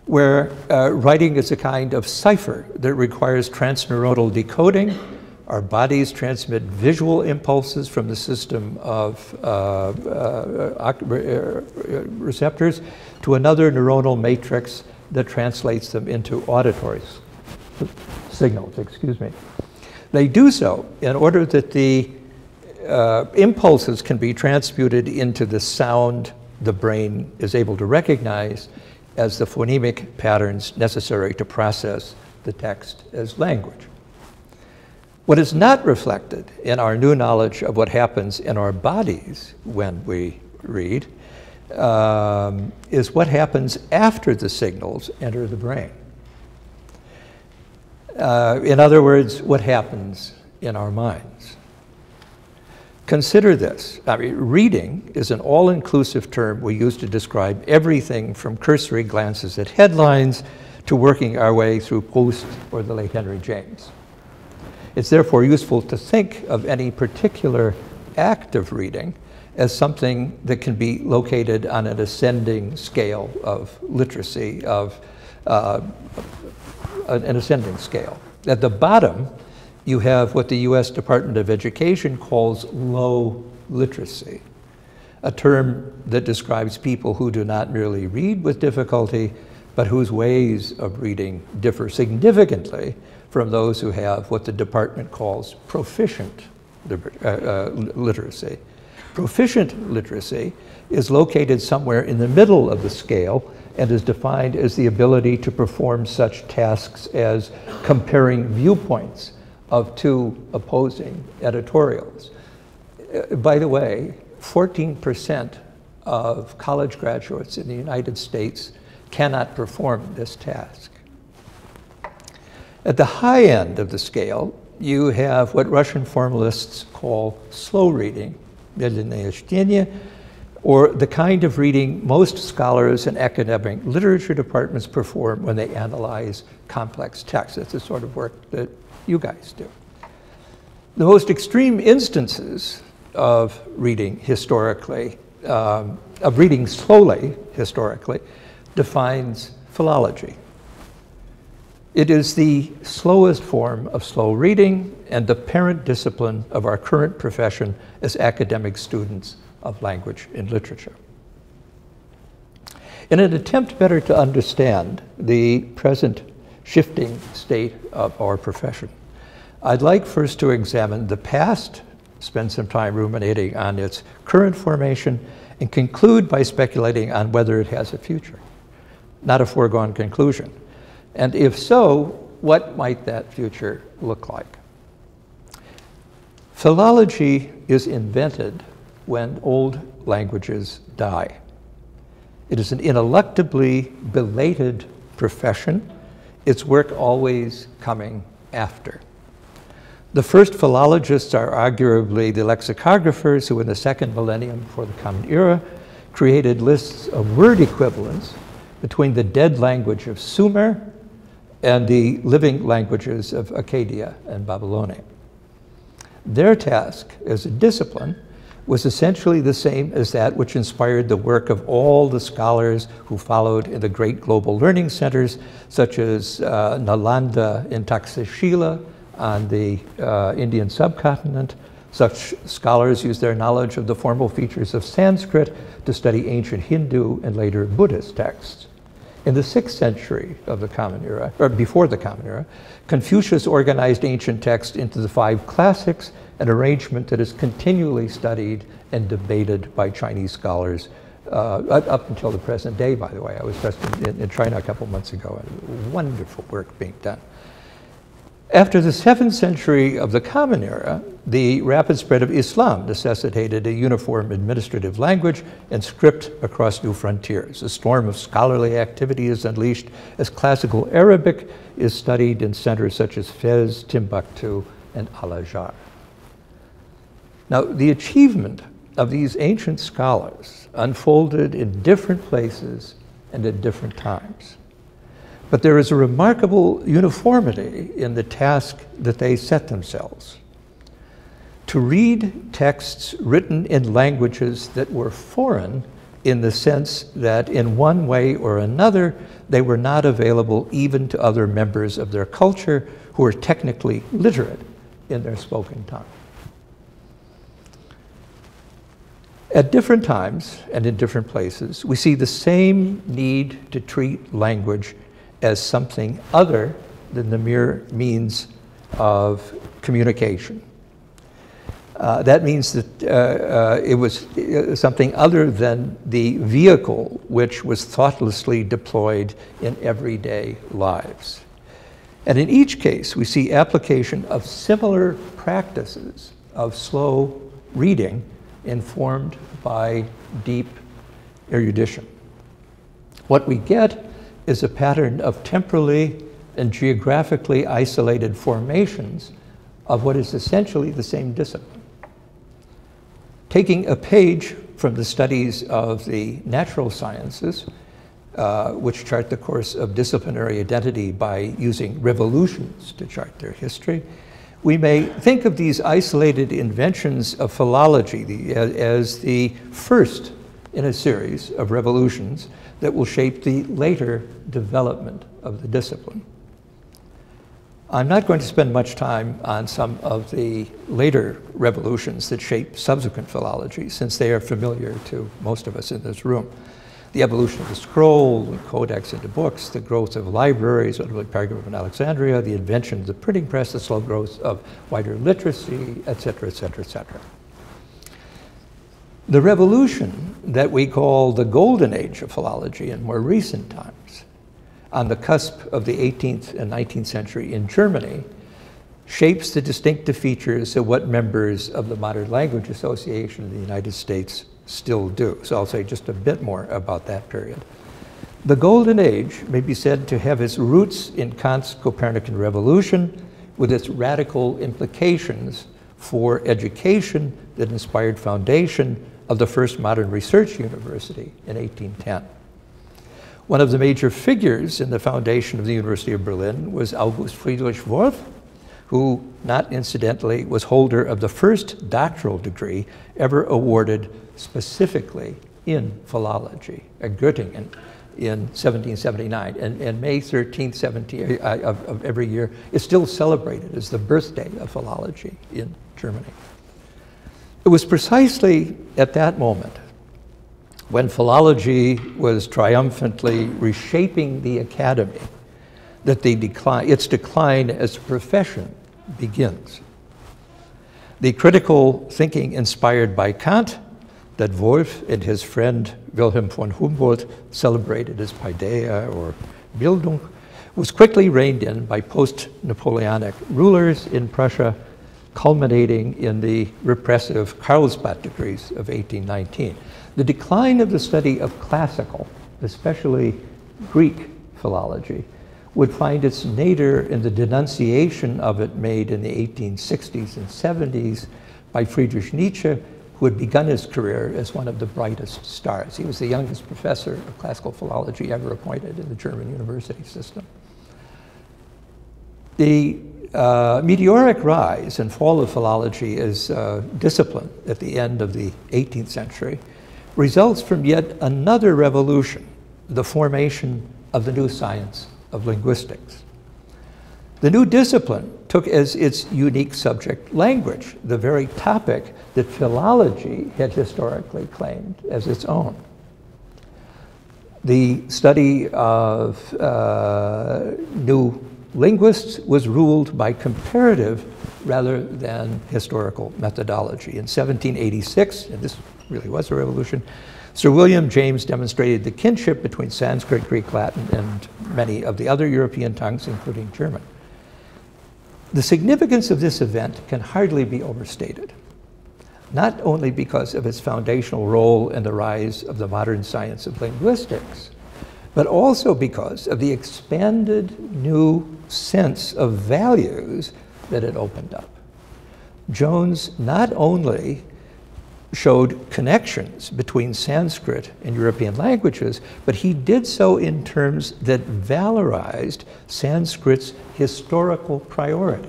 where writing is a kind of cipher that requires transneuronal decoding. Our bodies transmit visual impulses from the system of receptors to another neuronal matrix that translates them into auditory signals, excuse me. They do so in order that the impulses can be transmuted into the sound the brain is able to recognize as the phonemic patterns necessary to process the text as language. What is not reflected in our new knowledge of what happens in our bodies when we read is what happens after the signals enter the brain. In other words, what happens in our minds. Consider this. I mean, reading is an all-inclusive term we use to describe everything from cursory glances at headlines to working our way through Proust or the late Henry James. It's therefore useful to think of any particular act of reading as something that can be located on an ascending scale of literacy, of an ascending scale. At the bottom, you have what the US Department of Education calls low literacy, a term that describes people who do not merely read with difficulty, but whose ways of reading differ significantly from those who have what the department calls proficient literacy. Proficient literacy is located somewhere in the middle of the scale and is defined as the ability to perform such tasks as comparing viewpoints of two opposing editorials. By the way, 14% of college graduates in the United States cannot perform this task. At the high end of the scale, you have what Russian formalists call slow reading, or the kind of reading most scholars and academic literature departments perform when they analyze complex texts. It's the sort of work that you guys do. The most extreme instances of reading historically, of reading slowly historically, defines philology. It is the slowest form of slow reading and the parent discipline of our current profession as academic students of language and literature. In an attempt better to understand the present shifting state of our profession, I'd like first to examine the past, spend some time ruminating on its current formation, and conclude by speculating on whether it has a future. Not a foregone conclusion. And if so, what might that future look like? Philology is invented when old languages die. It is an ineluctably belated profession, its work always coming after. The first philologists are arguably the lexicographers who in the second millennium before the Common Era created lists of word equivalents between the dead language of Sumer and the living languages of Akkadia and Babylonia. Their task as a discipline was essentially the same as that which inspired the work of all the scholars who followed in the great global learning centers, such as Nalanda in Taxila on the Indian subcontinent. Such scholars used their knowledge of the formal features of Sanskrit to study ancient Hindu and later Buddhist texts. In the 6th century of the Common Era, or before the Common Era, Confucius organized ancient texts into the 5 classics, an arrangement that is continually studied and debated by Chinese scholars up until the present day, by the way. I was just in China a couple months ago, and wonderful work being done. After the 7th century of the Common Era, the rapid spread of Islam necessitated a uniform administrative language and script across new frontiers. A storm of scholarly activity is unleashed as classical Arabic is studied in centers such as Fez, Timbuktu, and Al-Azhar. Now, the achievement of these ancient scholars unfolded in different places and at different times. But there is a remarkable uniformity in the task that they set themselves. To read texts written in languages that were foreign in the sense that in one way or another, they were not available even to other members of their culture who were technically literate in their spoken tongue. At different times and in different places, we see the same need to treat language as something other than the mere means of communication. That means that it was something other than the vehicle which was thoughtlessly deployed in everyday lives. And in each case, we see application of similar practices of slow reading informed by deep erudition. What we get is a pattern of temporally and geographically isolated formations of what is essentially the same discipline. Taking a page from the studies of the natural sciences, which chart the course of disciplinary identity by using revolutions to chart their history, we may think of these isolated inventions of philology as the first in a series of revolutions that will shape the later development of the discipline. I'm not going to spend much time on some of the later revolutions that shape subsequent philology, since they are familiar to most of us in this room. The evolution of the scroll, the codex into books, the growth of libraries, notably Pergamum and Alexandria, the invention of the printing press, the slow growth of wider literacy, et cetera, et cetera, et cetera. The revolution that we call the golden age of philology in more recent times, on the cusp of the 18th and 19th century in Germany, shapes the distinctive features of what members of the Modern Language Association in the United States still do. So I'll say just a bit more about that period. The Golden Age may be said to have its roots in Kant's Copernican revolution, with its radical implications for education that inspired foundation of the first modern research university in 1810. One of the major figures in the foundation of the University of Berlin was August Friedrich Wolff, who, not incidentally, was holder of the first doctoral degree ever awarded specifically in philology at Göttingen in 1779. And May 13th, of every year is still celebrated as the birthday of philology in Germany. It was precisely at that moment when philology was triumphantly reshaping the academy that its decline as a profession begins. The critical thinking inspired by Kant that Wolff and his friend Wilhelm von Humboldt celebrated as Paideia or Bildung was quickly reined in by post-Napoleonic rulers in Prussia, culminating in the repressive Karlsbad decrees of 1819. The decline of the study of classical, especially Greek philology, would find its nadir in the denunciation of it made in the 1860s and 70s by Friedrich Nietzsche, who had begun his career as one of the brightest stars. He was the youngest professor of classical philology ever appointed in the German university system. The meteoric rise and fall of philology as discipline at the end of the 18th century results from yet another revolution, the formation of the new science of linguistics. The new discipline took as its unique subject language, the very topic that philology had historically claimed as its own. The study of new linguists was ruled by comparative rather than historical methodology. In 1786, and this really was a revolution, Sir William James demonstrated the kinship between Sanskrit, Greek, Latin, and many of the other European tongues, including German. The significance of this event can hardly be overstated, not only because of its foundational role in the rise of the modern science of linguistics, but also because of the expanded new sense of values that it opened up. Jones not only showed connections between Sanskrit and European languages, but he did so in terms that valorized Sanskrit's historical priority.